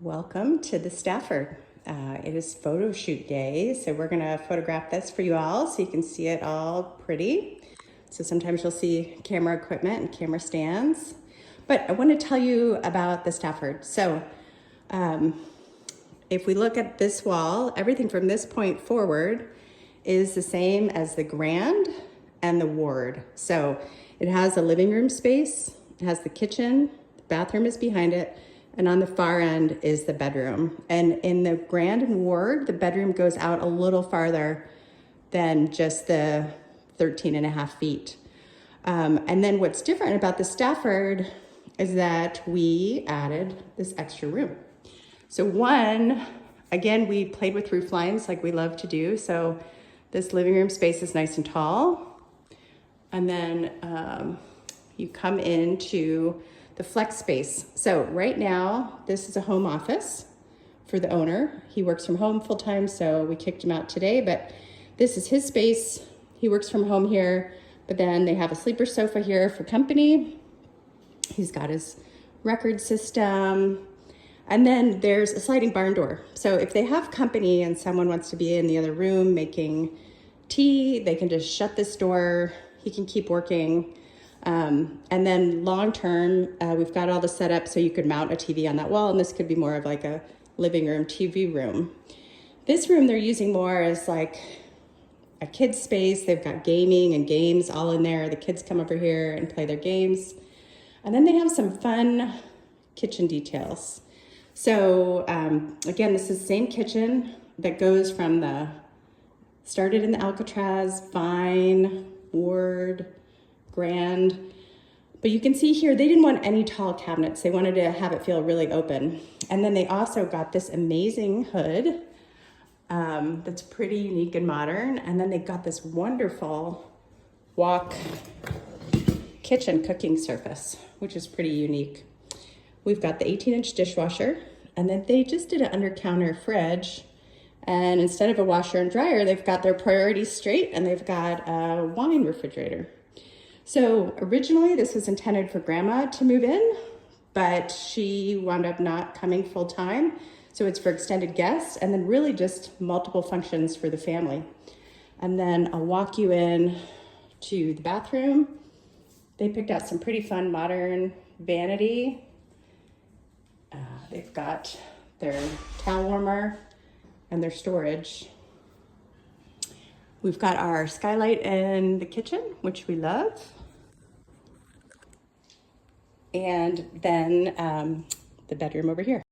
Welcome to the Stafford. It is photo shoot day, so we're gonna photograph this for you all so you can see it all pretty. So sometimes you'll see camera equipment and camera stands, but I want to tell you about the Stafford. So if we look at this wall, everything from this point forward is the same as the grand and the ward. So it has a living room space, it has the kitchen, the bathroom is behind it, and on the far end is the bedroom. And in the grand and ward, the bedroom goes out a little farther than just the 13.5 feet. And then what's different about the Stafford is that we added this extra room. So one, again, we played with roof lines like we love to do. So this living room space is nice and tall. And then you come into the flex space. So right now, this is a home office for the owner. He works from home full time, so we kicked him out today, but this is his space. He works from home here, but then they have a sleeper sofa here for company. He's got his record system. And then there's a sliding barn door. So if they have company and someone wants to be in the other room making tea, they can just shut this door. He can keep working. And then long term, we've got all the setup so you could mount a TV on that wall, and this could be more of like a living room, TV room. This room they're using more as like a kid's space. They've got gaming and games all in there. The kids come over here and play their games. And then they have some fun kitchen details. So again, this is the same kitchen that goes from started in the Alcatraz, Vine, Ward, Grand. But you can see here, they didn't want any tall cabinets. They wanted to have it feel really open. And then they also got this amazing hood that's pretty unique and modern. And then they got this wonderful walk kitchen cooking surface, which is pretty unique. We've got the 18-inch dishwasher, and then they just did an under-counter fridge. And instead of a washer and dryer, they've got their priorities straight, and they've got a wine refrigerator. So originally this was intended for grandma to move in, but she wound up not coming full time. So it's for extended guests, and then really just multiple functions for the family. And then I'll walk you in to the bathroom. They picked out some pretty fun modern vanity. They've got their towel warmer and their storage. We've got our skylight in the kitchen, which we love. And then the bedroom over here.